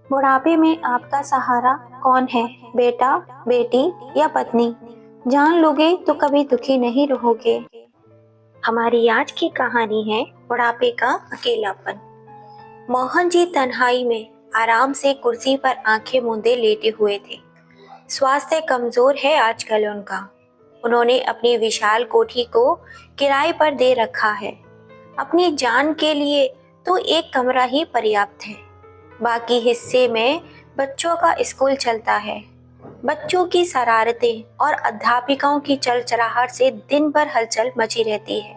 बुढ़ापे में आपका सहारा कौन है? बेटा, बेटी या पत्नी? जान लोगे तो कभी दुखी नहीं रहोगे। हमारी आज की कहानी है बुढ़ापे का अकेलापन। मोहन जी तन्हाई में आराम से कुर्सी पर आंखें मूंदे लेटे हुए थे। स्वास्थ्य कमजोर है आजकल उनका। उन्होंने अपनी विशाल कोठी को किराए पर दे रखा है। अपनी जान के लिए तो एक कमरा ही पर्याप्त है। बाकी हिस्से में बच्चों का स्कूल चलता है। बच्चों की शरारतें और अध्यापिकाओं की चलचलाहट से दिन भर हलचल मची रहती है।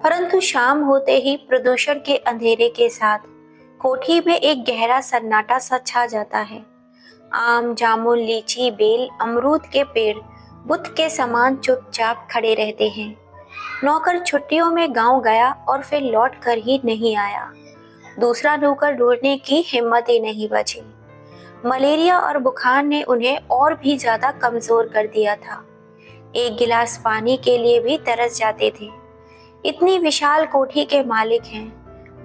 परंतु शाम होते ही प्रदूषण के अंधेरे के साथ कोठी में एक गहरा सन्नाटा सा छा जाता है। आम, जामुन, लीची, बेल, अमरूद के पेड़ बुत के समान चुपचाप खड़े रहते हैं। नौकर छुट्टियों में गांव गया और फिर लौट कर ही नहीं आया। दूसरा नौकर ढूंढने की हिम्मत ही नहीं बची। मलेरिया और बुखार ने उन्हें और भी ज्यादा कमजोर कर दिया था। एक गिलास पानी के लिए भी तरस जाते थे। इतनी विशाल कोठी के मालिक हैं,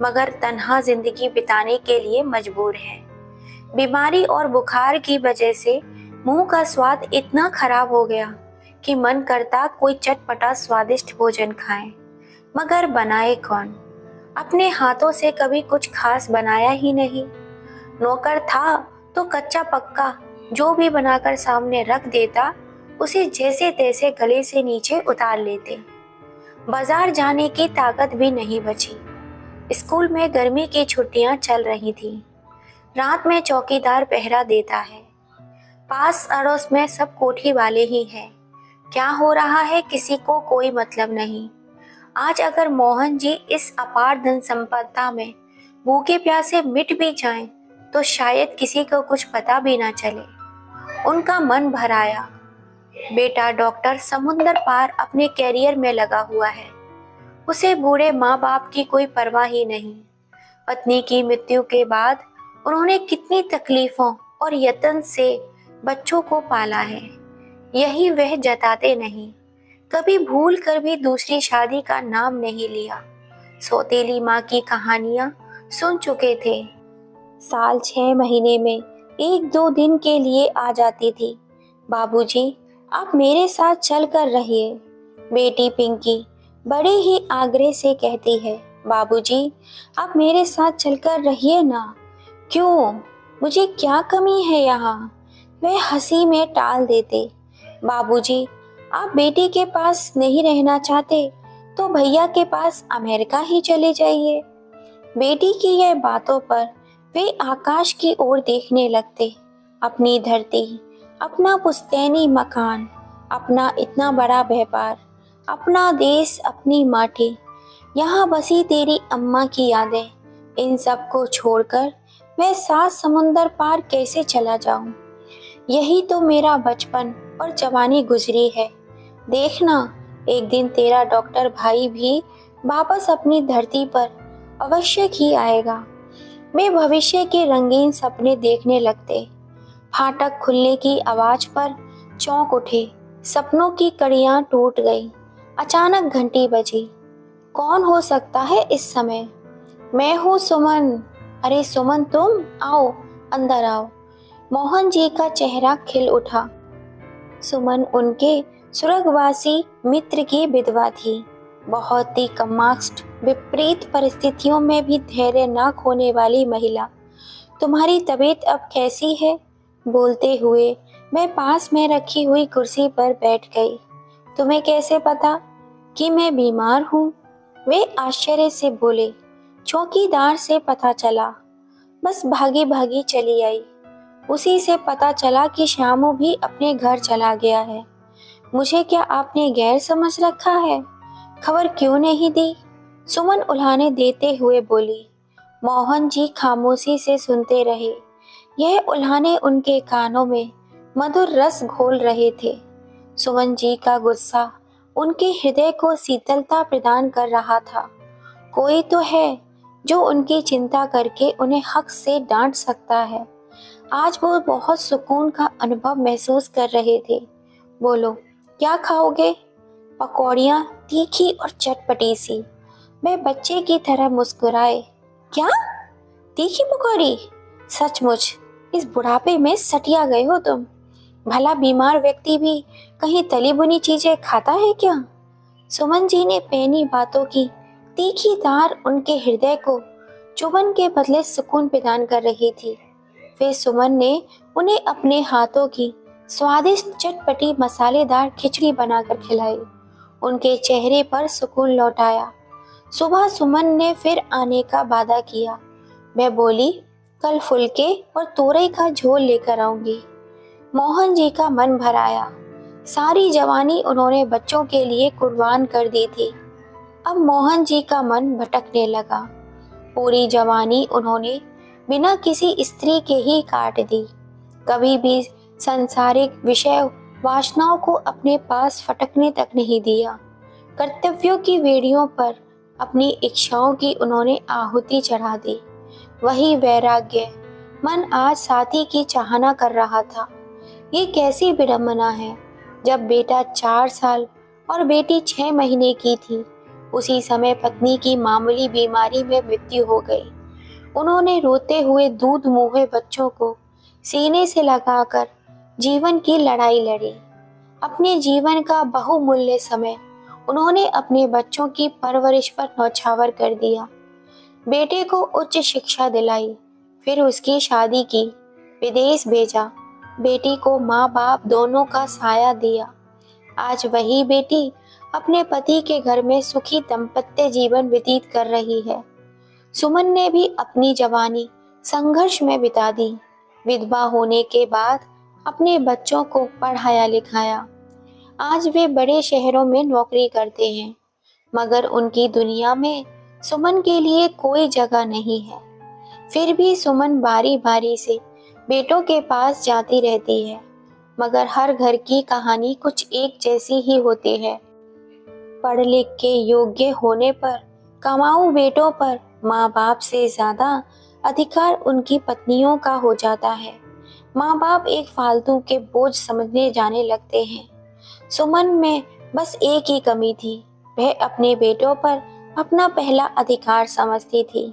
मगर तन्हा जिंदगी बिताने के लिए मजबूर हैं। बीमारी और बुखार की वजह से मुंह का स्वाद इतना खराब हो गया कि मन करता कोई चटपटा स्वादिष्ट भोजन खाएं, मगर बनाए कौन? अपने हाथों से कभी कुछ खास बनाया ही नहीं। नौकर था तो कच्चा पक्का जो भी बनाकर सामने रख देता उसे जैसे तैसे गले से नीचे उतार लेते। बाजार जाने की ताकत भी नहीं बची। स्कूल में गर्मी की छुट्टियां चल रही थी। रात में चौकीदार पहरा देता है। पास अड़ोस में सब कोठी वाले ही हैं। क्या हो रहा है किसी को कोई मतलब नहीं। आज अगर मोहन जी इस अपार धन संपदा में भूखे प्यासे मिट भी जाएं, तो शायद किसी को कुछ पता भी ना चले। उनका मन भर आया। बेटा डॉक्टर समुंदर पार अपने कैरियर में लगा हुआ है। उसे बूढ़े माँ बाप की कोई परवाह ही नहीं। पत्नी की मृत्यु के बाद उन्होंने कितनी तकलीफों और यत्न से बच्चों को पाला है, यही वह जताते नहीं। कभी भूल कर भी दूसरी शादी का नाम नहीं लिया। सौतेली माँ की कहानियां सुन चुके थे। साल 6 महीने में 1-2 दिन के लिए आ जाती थी। बाबूजी, आप मेरे साथ चल कर रहिए। बेटी पिंकी बड़े ही आग्रह से कहती है, बाबूजी, आप मेरे साथ चलकर रहिए ना। क्यों? मुझे क्या कमी है यहाँ? वह हंसी में टाल देते। बाबूजी, आप बेटी के पास नहीं रहना चाहते तो भैया के पास अमेरिका ही चले जाइए। बेटी की यह बातों पर वे आकाश की ओर देखने लगते। अपनी धरती, अपना पुश्तैनी मकान, अपना इतना बड़ा व्यापार, अपना देश, अपनी माटी, यहाँ बसी तेरी अम्मा की यादें, इन सब को छोड़कर मैं 7 समुंदर पार कैसे चला जाऊं? यही तो मेरा बचपन और जवानी गुजरी है। देखना, एक दिन तेरा डॉक्टर भाई भी वापस अपनी धरती पर अवश्य ही आएगा। वे भविष्य के रंगीन सपने देखने लगते। फाटक खुलने की आवाज पर चौंक उठे। सपनों की कड़ियां टूट गई। अचानक घंटी बजी। कौन हो सकता है इस समय? मैं हूँ सुमन। अरे सुमन, तुम आओ, अंदर आओ। मोहन जी का चेहरा खिल उठा। सुमन उनके स्वर्गवासी मित्र की विधवा थी। बहुत ही कमास्ट, विपरीत परिस्थितियों में भी धैर्य न खोने वाली महिला। तुम्हारी तबीयत अब कैसी है? बोलते हुए मैं पास में रखी हुई कुर्सी पर बैठ गई। तुम्हें कैसे पता कि मैं बीमार हूँ? वे आश्चर्य से बोले। चौकीदार से पता चला। बस भागी भागी चली आई। उसी से पता चला कि श्यामू भी अपने घर चला गया है। मुझे क्या आपने गैर समझ रखा है? खबर क्यों नहीं दी? सुमन उल्हाने देते हुए बोली। मोहन जी खामोशी से सुनते रहे। यह उल्हाने उनके कानों में मधुर रस घोल रहे थे। सुमन जी का गुस्सा उनके हृदय को शीतलता प्रदान कर रहा था। कोई तो है जो उनकी चिंता करके उन्हें हक से डांट सकता है। आज वो बहुत सुकून का अनुभव महसूस कर रहे थे। बोलो, क्या खाओगे? पकौड़ियाँ, तीखी और चटपटी सी। वे बच्चे की तरह मुस्कुराए। क्या? तीखी पकौड़ी? सचमुच इस बुढ़ापे में सटिया गए हो तुम। भला बीमार व्यक्ति भी कहीं तली भुनी चीजें खाता है क्या? सुमन जी ने पैनी बातों की तीखी धार उनके हृदय को चुभन के बदले सुकून प्रदान कर रही थी। फिर सुमन ने उन्हें अपने हाथों की स्वादिष्ट चटपटी मसालेदार खिचड़ी बनाकर खिलाई। उनके चेहरे पर सुकून लौट आया। सुबह सुमन ने फिर आने का वादा किया। वह बोली, कल फुलके और तोरई का झोल लेकर आऊंगी। मोहन जी का मन भर आया। सारी जवानी उन्होंने बच्चों के लिए कुर्बान कर दी थी। अब मोहन जी का मन भटकने लगा। पूरी जवानी उन्होंने बिना किसी स्त्री के ही काट दी। कभी भी सांसारिक विषय वासनाओं को अपने पास फटकने तक नहीं दिया। कर्तव्यों की वेड़ियों पर अपनी इच्छाओं की उन्होंने आहुति चढ़ा दी। वही वैराग्य मन आज साथी की चाहना कर रहा था। ये कैसी विडंबना है। जब बेटा 4 साल और बेटी 6 महीने की थी, उसी समय पत्नी की मामूली बीमारी में मृत्यु हो गई। उन्होंने रोते हुए दूध मुँहे बच्चों को सीने से लगाकर जीवन की लड़ाई लड़ी। अपने जीवन का बहुमूल्य समय उन्होंने अपने बच्चों की परवरिश पर न्यौछावर कर दिया। बेटे को उच्च शिक्षा दिलाई, फिर उसकी शादी की, विदेश भेजा, बेटी को माँ बाप दोनों का साया दिया। आज वही बेटी अपने पति के घर में सुखी दाम्पत्य जीवन व्यतीत कर रही है। सुमन ने भी अपनी जवानी संघर्ष में बिता दी। विधवा होने के बाद अपने बच्चों को पढ़ाया लिखाया। आज वे बड़े शहरों में नौकरी करते हैं, मगर उनकी दुनिया में सुमन के लिए कोई जगह नहीं है। फिर भी सुमन बारी बारी से बेटों के पास जाती रहती है, मगर हर घर की कहानी कुछ एक जैसी ही होती है। पढ़ लिख के योग्य होने पर कमाऊ बेटों पर माँ बाप से ज्यादा अधिकार उनकी पत्नियों का हो जाता है। माँ बाप एक फालतू के बोझ समझने जाने लगते हैं। सुमन में बस एक ही कमी थी, वह अपने बेटों पर अपना पहला अधिकार समझती थी।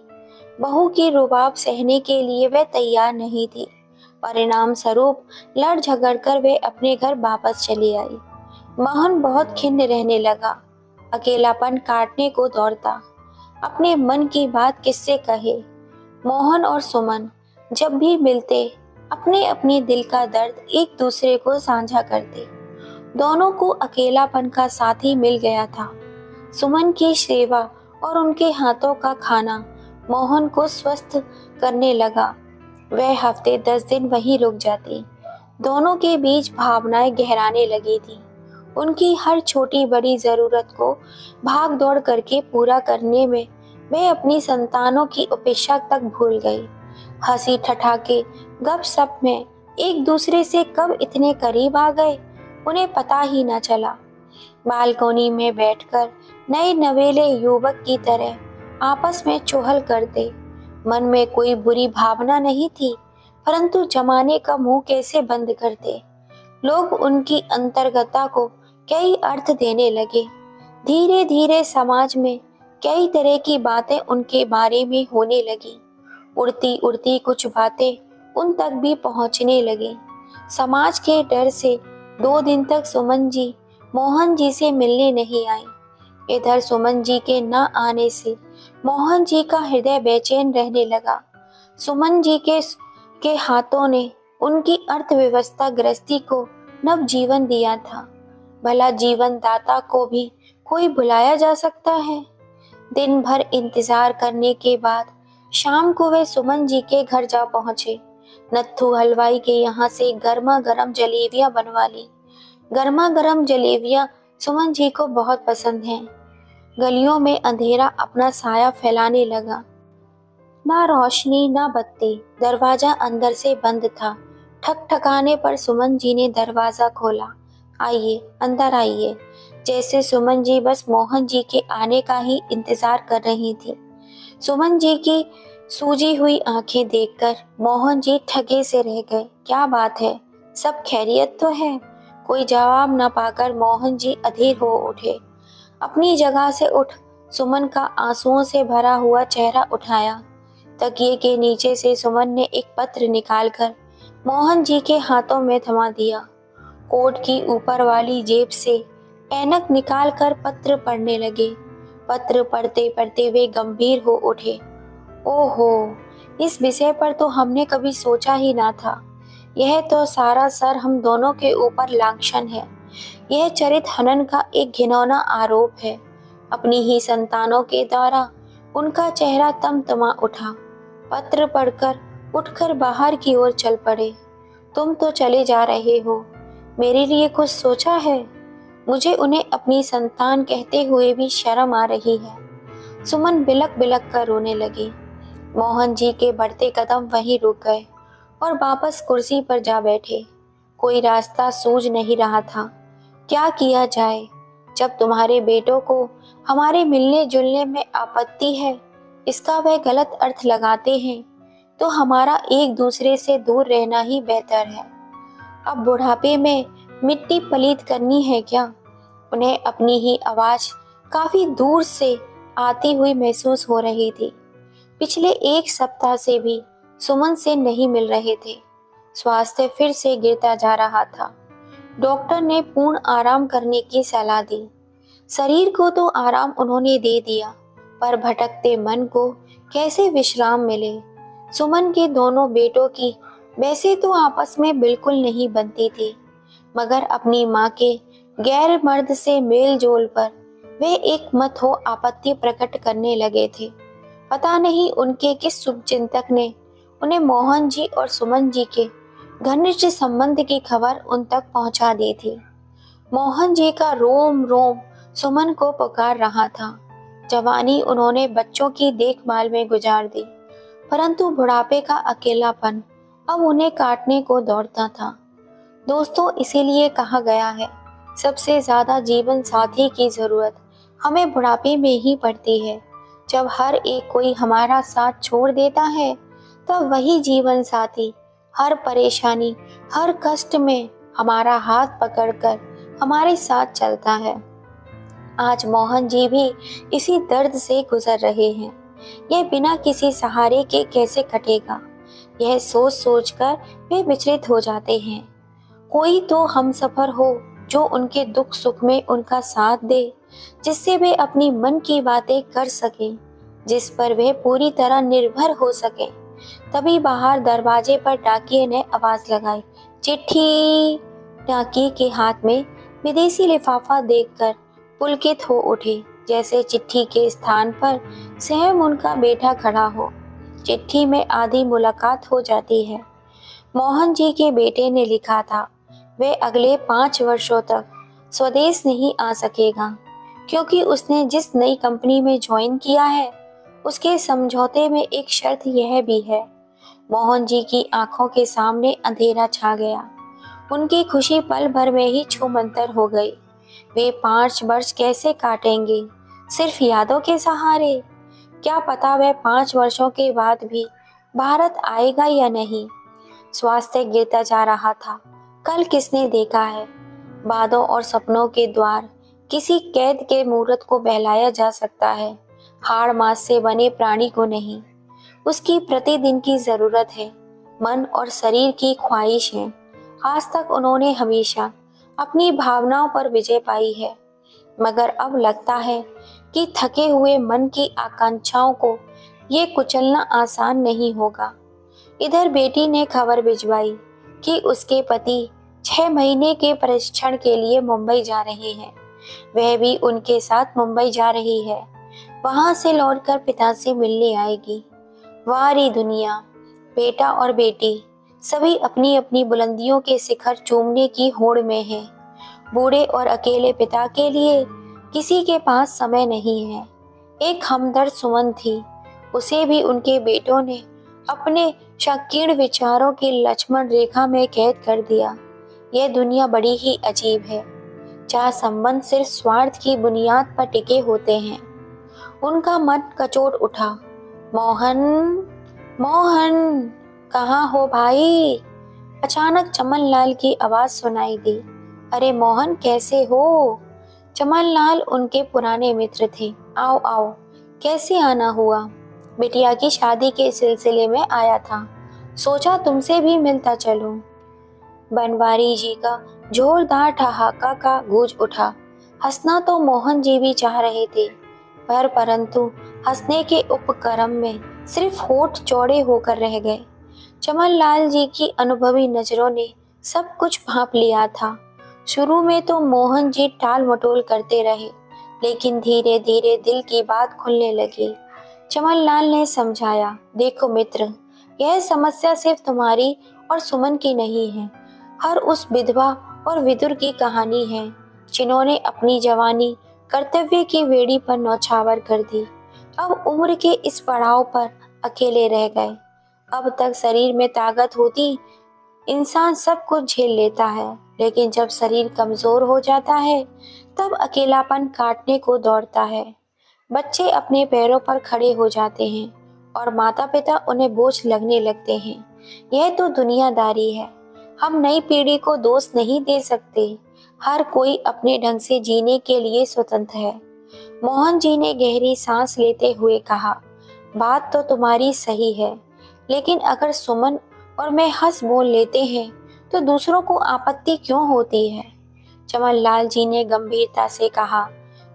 बहू की रुबाब सहने के लिए वह तैयार नहीं थी। परिणाम स्वरूप लड़ झगड़ कर वे अपने घर वापस चली आई। मोहन बहुत खिन्न रहने लगा, अकेलापन काटने को दौड़ता। अपने मन की बात किससे कहे। मोहन और सुमन जब भी मिलते अपने अपने दिल का दर्द एक दूसरे को साझा करते। दोनों को अकेलापन का साथी मिल गया था। सुमन की सेवा और उनके हाथों का खाना मोहन को स्वस्थ करने लगा। वह हफ्ते 10 दिन वहीं रुक जाती। दोनों के बीच भावनाएं गहराने लगी थी। उनकी हर छोटी बड़ी जरूरत को भाग दौड़ करके पूरा करने में वे अपनी संतानों की उपेक्षा तक भूल गई। हंसी ठठाके गपशप में एक दूसरे से कब इतने करीब आ गए, उन्हें पता ही न चला। बालकोनी में बैठकर नए नवेले युवक की तरह आपस में चुहल करते। मन में कोई बुरी भावना नहीं थी, परंतु जमाने का मुंह कैसे बंद करते। लोग उनकी अंतर्गता को कई अर्थ देने लगे। धीरे धीरे समाज में कई तरह की बातें उनके बारे में होने लगी। उड़ती उड़ती कुछ बातें उन तक भी पहुंचने लगी। समाज के डर से 2 दिन तक सुमन जी मोहन जी से मिलने नहीं आई। इधर सुमन जी के न आने से मोहन जी का हृदय बेचैन रहने लगा। सुमन जी के हाथों ने उनकी अर्थव्यवस्था गृहस्थी को नव जीवन दिया था। भला जीवन दाता को भी कोई भुलाया जा सकता है। दिन भर इंतजार करने के बाद शाम को वे सुमन जी के घर जा पहुंचे। नत्थू हलवाई के यहाँ से गर्मा गर्म जलेबियां बनवा ली। गर्मा गर्म जलेबियां सुमन जी को बहुत पसंद हैं। गलियों में अंधेरा अपना साया फैलाने लगा। ना रोशनी ना बत्ती, दरवाजा अंदर से बंद था। ठकठकाने पर सुमन जी ने दरवाजा खोला। आइए, अंदर आइए। जैसे सुमन जी बस मोहन जी के आने का ही इंतजार कर रही थी। सुमन जी की सूजी हुई आंखें देखकर मोहन जी ठगे से रह गए। क्या बात है, सब खैरियत तो है? कोई जवाब न पाकर मोहन जी अधीर हो उठे। अपनी जगह से उठ सुमन का आंसुओं से भरा हुआ चेहरा उठाया। तकिए के नीचे से सुमन ने एक पत्र निकालकर मोहन जी के हाथों में थमा दिया। कोट की ऊपर वाली जेब से ऐनक निकालकर पत्र पढ़ने लगे। पत्र पढ़ते पढ़ते वे गंभीर हो उठे। ओहो, इस विषय पर तो हमने कभी सोचा ही ना था। यह तो सारा सर हम दोनों के ऊपर लांछन है। यह चरित्र हनन का एक घिनौना आरोप है। अपनी ही संतानों के द्वारा उनका चेहरा तमतमा उठा। पत्र पढ़कर उठकर बाहर की ओर चल पड़े। तुम तो चले जा रहे हो, मेरे लिए कुछ सोचा है? मुझे उन्हें अपनी संतान कहते हुए भी शर्म आ रही है। सुमन बिलक बिलक कर रोने लगी। मोहन जी के बढ़ते कदम वहीं रुक गए और वापस कुर्सी पर जा बैठे। कोई रास्ता सूझ नहीं रहा था। क्या किया जाए? जब तुम्हारे बेटों को हमारे मिलने जुलने में आपत्ति है, इसका वह गलत अर्थ लगाते हैं, तो हमारा एक दूसरे से दूर रहना ही बेहतर है। अब बुढ़ापे में मिट्टी पलीत करनी है क्या? उन्हें अपनी ही आवाज काफी दूर से आती हुई महसूस हो रही थी। पिछले एक सप्ताह से भी सुमन से नहीं मिल रहे थे। स्वास्थ्य फिर से गिरता जा रहा था। डॉक्टर ने पूर्ण आराम करने की सलाह दी। शरीर को तो आराम उन्होंने दे दिया, पर भटकते मन को कैसे विश्राम मिले? सुमन के दोनों बेटों की वैसे तो आपस में बिल्कुल नहीं बनती थी, मगर अपनी माँ के गैर मर्द से मेल जोल पर वे एक मत हो आपत्ति प्रकट करने लगे थे। पता नहीं उनके किस शुभचिंतक ने उन्हें मोहन जी और सुमन जी के घनिष्ठ संबंध की खबर उन तक पहुंचा दी थी। मोहन जी का रोम रोम सुमन को पुकार रहा था। जवानी उन्होंने बच्चों की देखभाल में गुजार दी, परंतु बुढ़ापे का अकेलापन अब उन्हें काटने को दौड़ता था। दोस्तों, इसीलिए कहा गया है, सबसे ज्यादा जीवन साथी की जरूरत हमें बुढ़ापे में ही पड़ती है। जब हर एक कोई हमारा साथ छोड़ देता है, तब वही जीवन साथी हर परेशानी, हर कष्ट में हमारा हाथ पकड़कर हमारे साथ चलता है। आज मोहन जी भी इसी दर्द से गुजर रहे हैं। यह बिना किसी सहारे के कैसे कटेगा, यह सोच सोच कर वे विचलित हो जाते हैं। कोई तो हमसफर हो जो उनके दुख सुख में उनका साथ दे, जिससे वे अपनी मन की बातें कर सकें, जिस पर वे पूरी तरह निर्भर हो सके। तभी बाहर दरवाजे पर डाकिये ने आवाज लगाई, चिट्ठी। डाकिये के हाथ में विदेशी लिफाफा देखकर पुलकित हो उठे, जैसे चिट्ठी के स्थान पर स्वयं उनका बेटा खड़ा हो। चिट्ठी में आधी मुलाकात हो जाती है। मोहन जी के बेटे ने लिखा था, वे अगले 5 वर्षों तक स्वदेश नहीं आ सकेगा, क्योंकि उसने जिस नई कंपनी में ज्वाइन किया है, उसके समझौते में एक शर्त यह भी है। मोहन जी की आंखों के सामने अंधेरा छा गया। उनकी खुशी पल भर में ही छूमंतर हो गई। वे 5 वर्ष कैसे काटेंगे? सिर्फ यादों के सहारे? क्या पता वह 5 वर्षों के बाद भी भारत आएगा या नहीं। स्वास्थ्य गिरता जा रहा था। कल किसने देखा है, बादों और सपनों के द्वार किसी कैद के मूर्त को बहलाया जा सकता है, हाड़ मांस से बने प्राणी को नहीं। उसकी प्रतिदिन की जरूरत है, मन और शरीर की ख्वाहिश है। आज तक उन्होंने हमेशा अपनी भावनाओं पर विजय पाई है, मगर अब लगता है कि थके हुए मन की आकांक्षाओं को ये कुचलना आसान नहीं होगा। इधर बेटी ने खबर भिजवाई कि उसके पति 6 महीने के प्रशिक्षण के लिए मुंबई जा रहे हैं। वह भी उनके साथ मुंबई जा रही है। वहां से लौटकर पिता से मिलने आएगी। वारी दुनिया, बेटा और बेटी सभी अपनी अपनी बुलंदियों के शिखर चूमने की होड़ में हैं। बूढ़े और अकेले पिता के लिए किसी के पास समय नहीं है। एक हमदर्द सुमन थी, उसे भी उनके बेटों ने अपने संकीर्ण विचारों की लक्ष्मण रेखा में कैद कर दिया। यह दुनिया बड़ी ही अजीब है, जहाँ संबंध सिर्फ स्वार्थ की बुनियाद पर टिके होते हैं। उनका मन कचोट उठा। मोहन, मोहन, कहाँ हो भाई? अचानक चमन लाल की आवाज सुनाई दी। अरे मोहन, कैसे हो? चमन लाल उनके पुराने मित्र थे। आओ आओ, कैसे आना हुआ? बिटिया की शादी के सिलसिले में आया था, सोचा तुमसे भी मिलता चलूं। बनवारी जी का जोरदार ठहाका का गूंज उठा। हंसना तो मोहन जी भी चाह रहे थे, परंतु हंसने के उपक्रम में सिर्फ होठ चौड़े होकर रह गए। चमनलाल जी की अनुभवी नजरों ने सब कुछ भांप लिया था। शुरू में तो मोहन जी टाल मटोल करते रहे, लेकिन धीरे धीरे दिल की बात खुलने लगी। चमनलाल ने समझाया, देखो मित्र, यह समस्या सिर्फ तुम्हारी और सुमन की नहीं है, हर उस विधवा और विदुर की कहानी है जिन्होंने अपनी जवानी कर्तव्य की बेड़ी पर नौछावर कर दी। अब उम्र के इस पड़ाव पर अकेले रह गए। अब तक शरीर में ताकत होती इंसान सब कुछ झेल लेता है, लेकिन जब शरीर कमजोर हो जाता है तब अकेलापन काटने को दौड़ता है। बच्चे अपने पैरों पर खड़े हो जाते हैं और माता पिता उन्हें बोझ लगने लगते हैं। यह तो दुनियादारी है। हम नई पीढ़ी को दोष नहीं दे सकते। हर कोई अपने ढंग से जीने के लिए स्वतंत्र है। मोहन जी ने गहरी सांस लेते हुए कहा, बात तो तुम्हारी सही है, लेकिन अगर सुमन और मैं हंस बोल लेते हैं तो दूसरों को आपत्ति क्यों होती है? चमनलाल जी ने गंभीरता से कहा,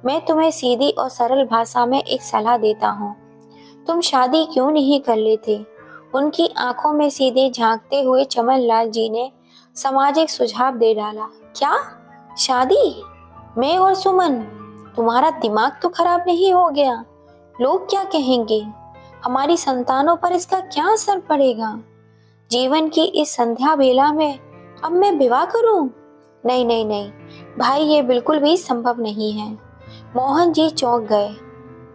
मैं तुम्हें सीधी और सरल भाषा में एक सलाह देता हूँ। तुम शादी क्यों नहीं कर लेते? उनकी आंखों में सीधे झांकते हुए चमनलाल जी ने सामाजिक सुझाव दे डाला। क्या शादी? मैं और सुमन? तुम्हारा दिमाग तो खराब नहीं हो गया? लोग क्या कहेंगे? हमारी संतानों पर इसका क्या असर पड़ेगा? जीवन की इस संध्या बेला में अब मैं विवाह करूं? नहीं नहीं नहीं भाई, ये बिल्कुल भी संभव नहीं है। मोहन जी चौंक गए।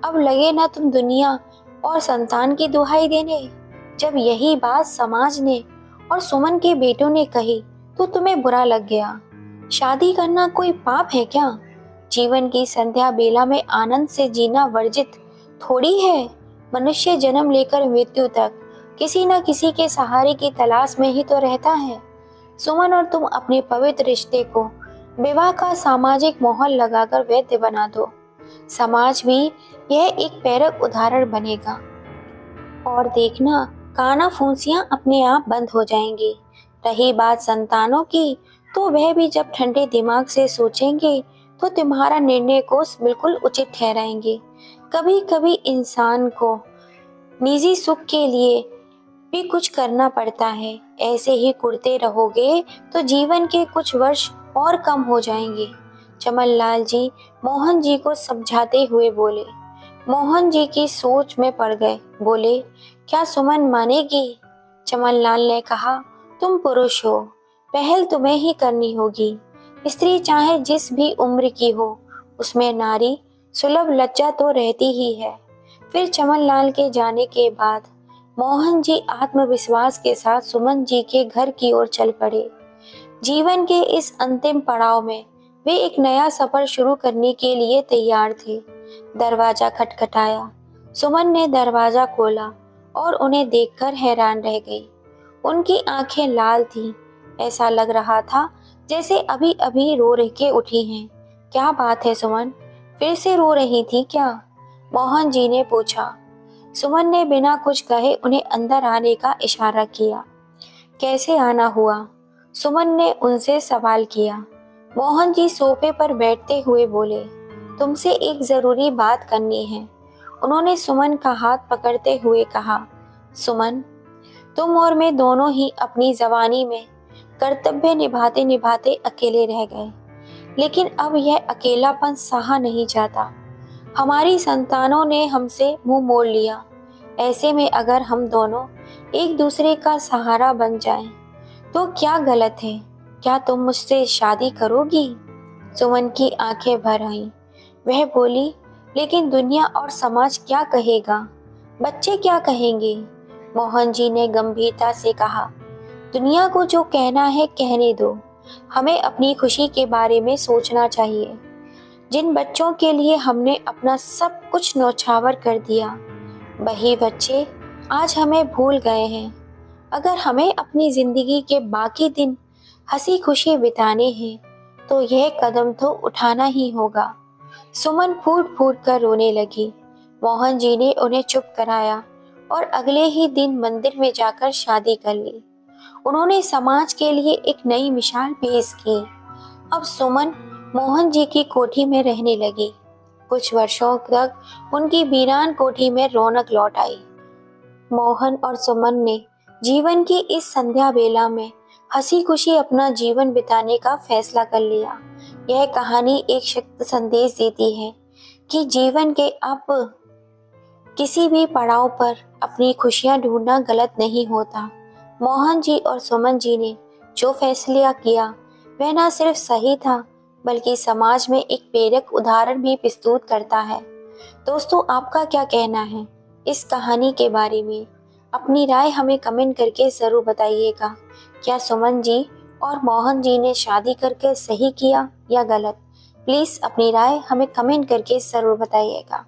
अब लगे ना तुम दुनिया और संतान की दुहाई देने। जब यही बात समाज ने और सुमन के बेटों ने कही तो तुम्हें बुरा लग गया। शादी करना कोई पाप है क्या? जीवन की संध्या बेला में आनंद से जीना वर्जित थोड़ी है। मनुष्य जन्म लेकर मृत्यु तक किसी न किसी के सहारे की तलाश में ही तो रहता है। सुमन और तुम अपने पवित्र रिश्ते को विवाह का सामाजिक माहौल लगाकर वैध बना दो। समाज भी यह एक प्रेरक उदाहरण बनेगा और देखना, काना फूंसियां अपने आप बंद हो जाएंगी। रही बात संतानों की, तो वह भी जब ठंडे दिमाग से सोचेंगे तो तुम्हारा निर्णय को बिल्कुल उचित ठहराएंगे। कभी कभी इंसान को निजी सुख के लिए भी कुछ करना पड़ता है। ऐसे ही कुड़ते रहोगे तो जीवन के कुछ वर्ष और कम हो जाएंगे। चमनलाल जी मोहन जी को समझाते हुए बोले। मोहन जी की सोच में पड़ गए। बोले, क्या सुमन मानेगी? चमनलाल ने कहा, तुम पुरुष हो, पहल तुम्हें ही करनी होगी। स्त्री चाहे जिस भी उम्र की हो, उसमें नारी सुलभ लज्जा तो रहती ही है। फिर चमनलाल के जाने के बाद मोहन जी आत्मविश्वास के साथ सुमन जी के घर की ओर चल पड़े। जीवन के इस अंतिम पड़ाव में वे एक नया सफर शुरू करने के लिए तैयार थे। दरवाजा खटखटाया। सुमन ने दरवाजा खोला और उन्हें देखकर हैरान रह गई। उनकी आंखें लाल थीं। ऐसा लग रहा था जैसे अभी अभी रो रह के उठी हैं। क्या बात है सुमन, फिर से रो रही थी क्या? मोहन जी ने पूछा। सुमन ने बिना कुछ कहे उन्हें अंदर आने का इशारा किया। कैसे आना हुआ? सुमन ने उनसे सवाल किया। मोहन जी सोफे पर बैठते हुए बोले, तुमसे एक जरूरी बात करनी है। उन्होंने सुमन का हाथ पकड़ते हुए कहा, सुमन, तुम और मैं दोनों ही अपनी जवानी में कर्तव्य निभाते निभाते अकेले रह गए, लेकिन अब यह अकेलापन सहा नहीं जाता। हमारी संतानों ने हमसे मुंह मोड़ लिया। ऐसे में अगर हम दोनों एक दूसरे का सहारा बन जाएं, तो क्या गलत है? क्या तुम मुझसे शादी करोगी? सुमन की आंखें भर आईं। वह बोली, लेकिन दुनिया और समाज क्या कहेगा? बच्चे क्या कहेंगे? मोहन जी ने गंभीरता से कहा, दुनिया को जो कहना है कहने दो। हमें अपनी खुशी के बारे में सोचना चाहिए। जिन बच्चों के लिए हमने अपना सब कुछ न्यौछावर कर दिया, वही बच्चे आज हमें भूल गए हैं। अगर हमें अपनी जिंदगी के बाकी दिन हंसी खुशी बिताने हैं तो यह कदम तो उठाना ही होगा। सुमन फूट फूट कर रोने लगी। मोहन जी ने उन्हें चुप कराया और अगले ही दिन मंदिर में जाकर शादी कर ली। उन्होंने समाज के लिए एक नई मिसाल पेश की। अब सुमन मोहन जी की कोठी में रहने लगी। कुछ वर्षों तक उनकी वीरान कोठी में रौनक लौट आई। मोहन और सुमन ने जीवन की इस संध्या बेला में हंसी खुशी अपना जीवन बिताने का फैसला कर लिया। यह कहानी एक शक्त संदेश देती है कि जीवन के अब किसी भी पड़ाव पर अपनी खुशियां ढूंढना गलत नहीं होता। मोहन जी और सुमन जी ने जो फैसला किया वह न सिर्फ सही था बल्कि समाज में एक प्रेरक उदाहरण भी प्रस्तुत करता है। दोस्तों, आपका क्या कहना है इस कहानी के बारे में? अपनी राय हमें कमेंट करके ज़रूर बताइएगा। क्या सुमन जी और मोहन जी ने शादी करके सही किया या गलत? प्लीज़ अपनी राय हमें कमेंट करके ज़रूर बताइएगा।